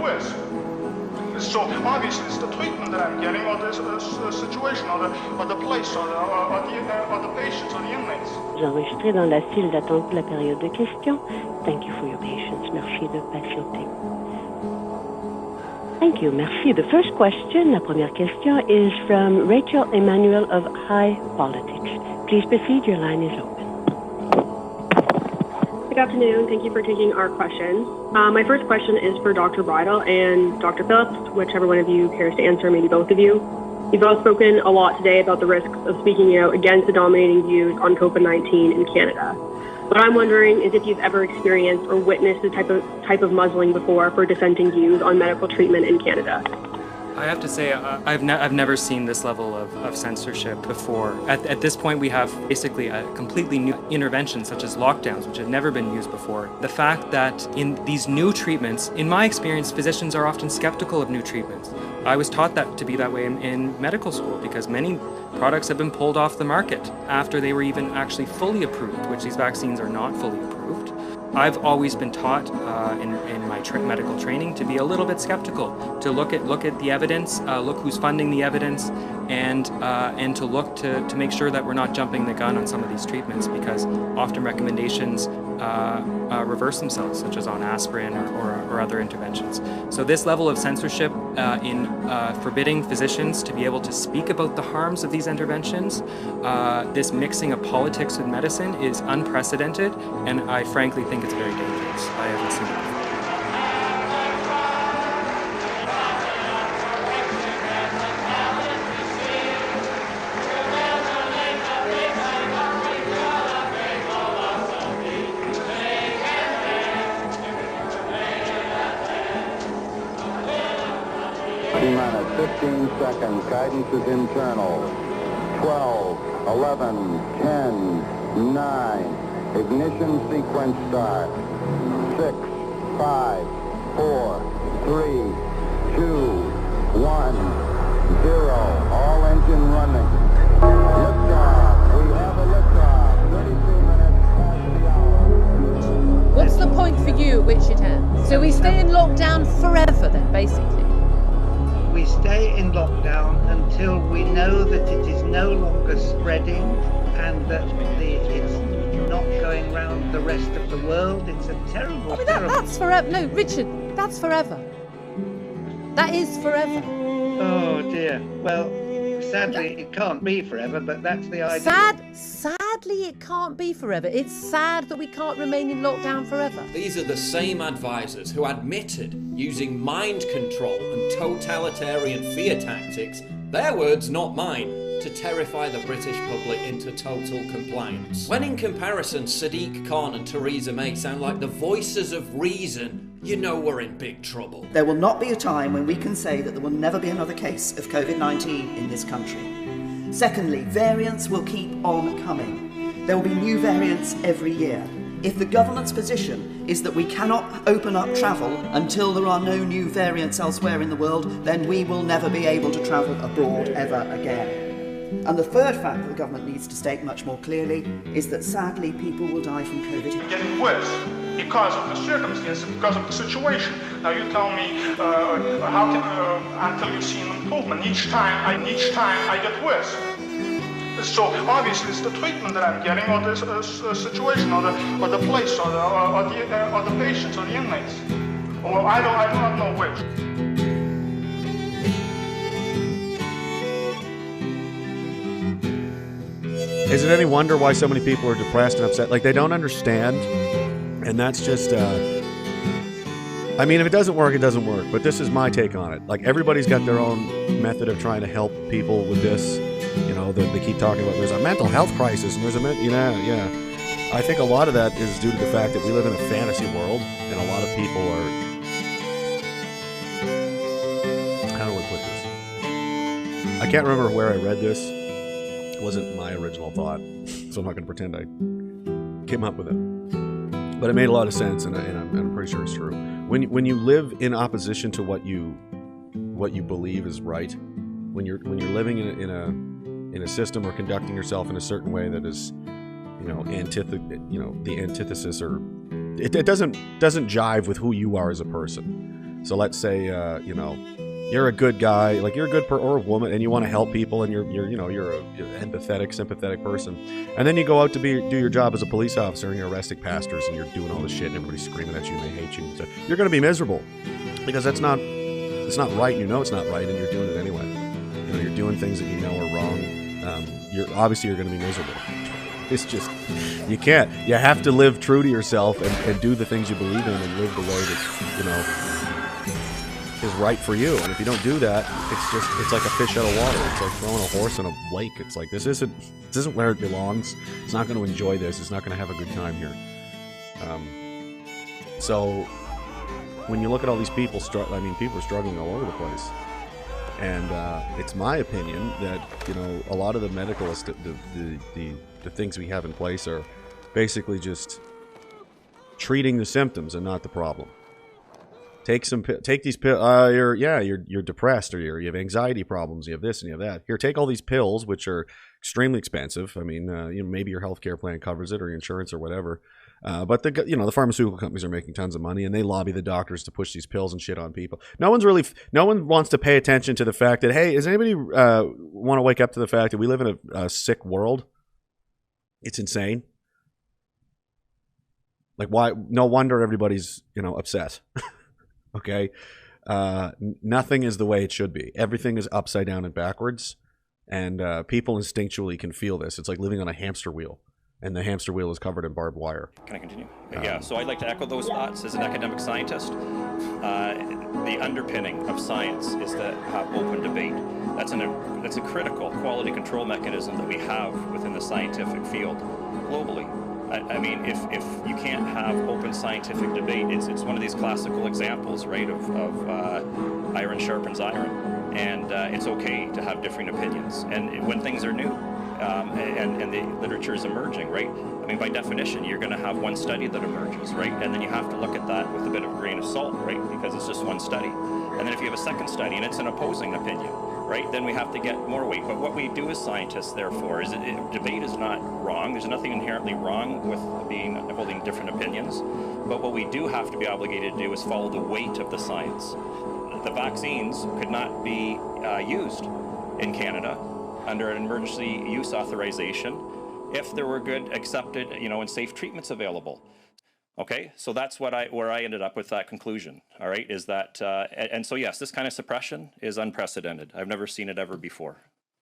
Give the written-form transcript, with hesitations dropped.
worse. So obviously it's the treatment that I'm getting, or the situation, or the place, or the patients, or the inmates. J'ai enregistré dans la file d'attente pour la période de questions. Thank you for your patience. Merci de patienter. Thank you. Merci. The first question, la première question, is from Rachel Emmanuel of High Politics. Please proceed. Your line is open. Good afternoon. Thank you for taking our questions. My first question is for Dr. Bridle and Dr. Phillips, whichever one of you cares to answer, maybe both of you. You've both spoken a lot today about the risks of speaking out against the dominating views on COVID-19 in Canada. What I'm wondering is if you've ever experienced or witnessed the type of muzzling before for dissenting views on medical treatment in Canada. I have to say, I've never seen this level of censorship before. At this point, we have basically a completely new intervention, such as lockdowns, which have never been used before. The fact that in these new treatments, in my experience, physicians are often skeptical of new treatments. I was taught that to be that way in medical school because many products have been pulled off the market after they were even actually fully approved, which these vaccines are not fully approved. I've always been taught in my medical training to be a little bit skeptical, to look at the evidence, look who's funding the evidence, and to look to make sure that we're not jumping the gun on some of these treatments, because often recommendations reverse themselves, such as on aspirin or other interventions. So this level of censorship in forbidding physicians to be able to speak about the harms of these interventions, this mixing of politics with medicine is unprecedented, and I frankly think it's very dangerous. I haven't seen it before. T-minus 15 seconds. Guidance is internal. 12, 11, 10, 9. Ignition sequence start. 6, 5, 4, 3, 2, 1, 0. All engine running. Liftoff. We have a liftoff. 32 minutes past the hour. What's the point for you at which it ends? So we stay in lockdown forever then, basically? We stay in lockdown until we know that it is no longer spreading and that it's not going round the rest of the world. It's a terrible, that's forever. No, Richard, that's forever. That is forever. Oh dear. Well, sadly, it can't be forever, but that's the idea. Sadly, it can't be forever. It's sad that we can't remain in lockdown forever. These are the same advisors who admitted using mind control and totalitarian fear tactics, their words, not mine, to terrify the British public into total compliance. When in comparison, Sadiq Khan and Theresa May sound like the voices of reason, you know we're in big trouble. There will not be a time when we can say that there will never be another case of COVID-19 in this country. Secondly, variants will keep on coming. There will be new variants every year. If the government's position is that we cannot open up travel until there are no new variants elsewhere in the world, then we will never be able to travel abroad ever again. And the third fact that the government needs to state much more clearly is that sadly people will die from COVID. It's getting worse because of the circumstances, because of the situation. Now you tell me how can until you see an improvement. Each time I get worse. So obviously it's the treatment that I'm getting, or the situation, or the place, or the patients, or the inmates. Or I do not know which. Is it any wonder why so many people are depressed and upset? Like, they don't understand, and that's just, I mean, if it doesn't work, it doesn't work, but this is my take on it. Like, everybody's got their own method of trying to help people with this. You know, they keep talking about there's a mental health crisis, and there's a, yeah. I think a lot of that is due to the fact that we live in a fantasy world, and a lot of people are, how do I put this? I can't remember where I read this. It wasn't my original thought, so I'm not going to pretend I came up with it. But it made a lot of sense, and I'm pretty sure it's true. When you live in opposition to what you believe is right, when you're living in a system or conducting yourself in a certain way that is, the antithesis, or it doesn't jive with who you are as a person. So let's say, you know, you're a good guy, like you're a good or a woman, and you want to help people, and you're an empathetic, sympathetic person, and then you go out to do your job as a police officer, and you're arresting pastors, and you're doing all this shit, and everybody's screaming at you, and they hate you. So you're going to be miserable because it's not right. And you know it's not right, and you're doing it anyway. You know, you're doing things that you know are wrong. You're going to be miserable. It's just, you can't. You have to live true to yourself and do the things you believe in and live the way that, you know, is right for you. And if you don't do that, it's like a fish out of water. It's like throwing a horse in a lake. It's like, this isn't where it belongs. It's not going to enjoy this. It's not going to have a good time here. So when you look at all these people, people are struggling all over the place. And it's my opinion that, you know, a lot of the medical, the things we have in place are basically just treating the symptoms and not the problem. Take these pills. You're depressed, or you have anxiety problems. You have this and you have that. Here, take all these pills, which are extremely expensive. I mean, you know, maybe your healthcare plan covers it, or your insurance, or whatever. But the pharmaceutical companies are making tons of money, and they lobby the doctors to push these pills and shit on people. No one wants to pay attention to the fact that, hey, does anybody want to wake up to the fact that we live in a sick world? It's insane. Like, why? No wonder everybody's, you know, upset. Okay, nothing is the way it should be. Everything is upside down and backwards, and people instinctually can feel this. It's like living on a hamster wheel, and the hamster wheel is covered in barbed wire. Can I continue? Yeah, so I'd like to echo those thoughts. As an academic scientist, the underpinning of science is to have open debate. That's a critical quality control mechanism that we have within the scientific field globally. I mean, if you can't have open scientific debate, it's one of these classical examples, right, of iron sharpens iron, and it's okay to have differing opinions. And when things are new, and the literature is emerging, right? I mean, by definition, you're going to have one study that emerges, right? And then you have to look at that with a bit of a grain of salt, right? Because it's just one study. And then if you have a second study and it's an opposing opinion, right, then we have to get more weight. But what we do as scientists, therefore, is debate is not wrong. There's nothing inherently wrong with holding different opinions. But what we do have to be obligated to do is follow the weight of the science. The vaccines could not be used in Canada under an emergency use authorization if there were good, accepted, and safe treatments available. Okay, so that's where I ended up with that conclusion. All right, is that and so yes, this kind of suppression is unprecedented. I've never seen it ever before.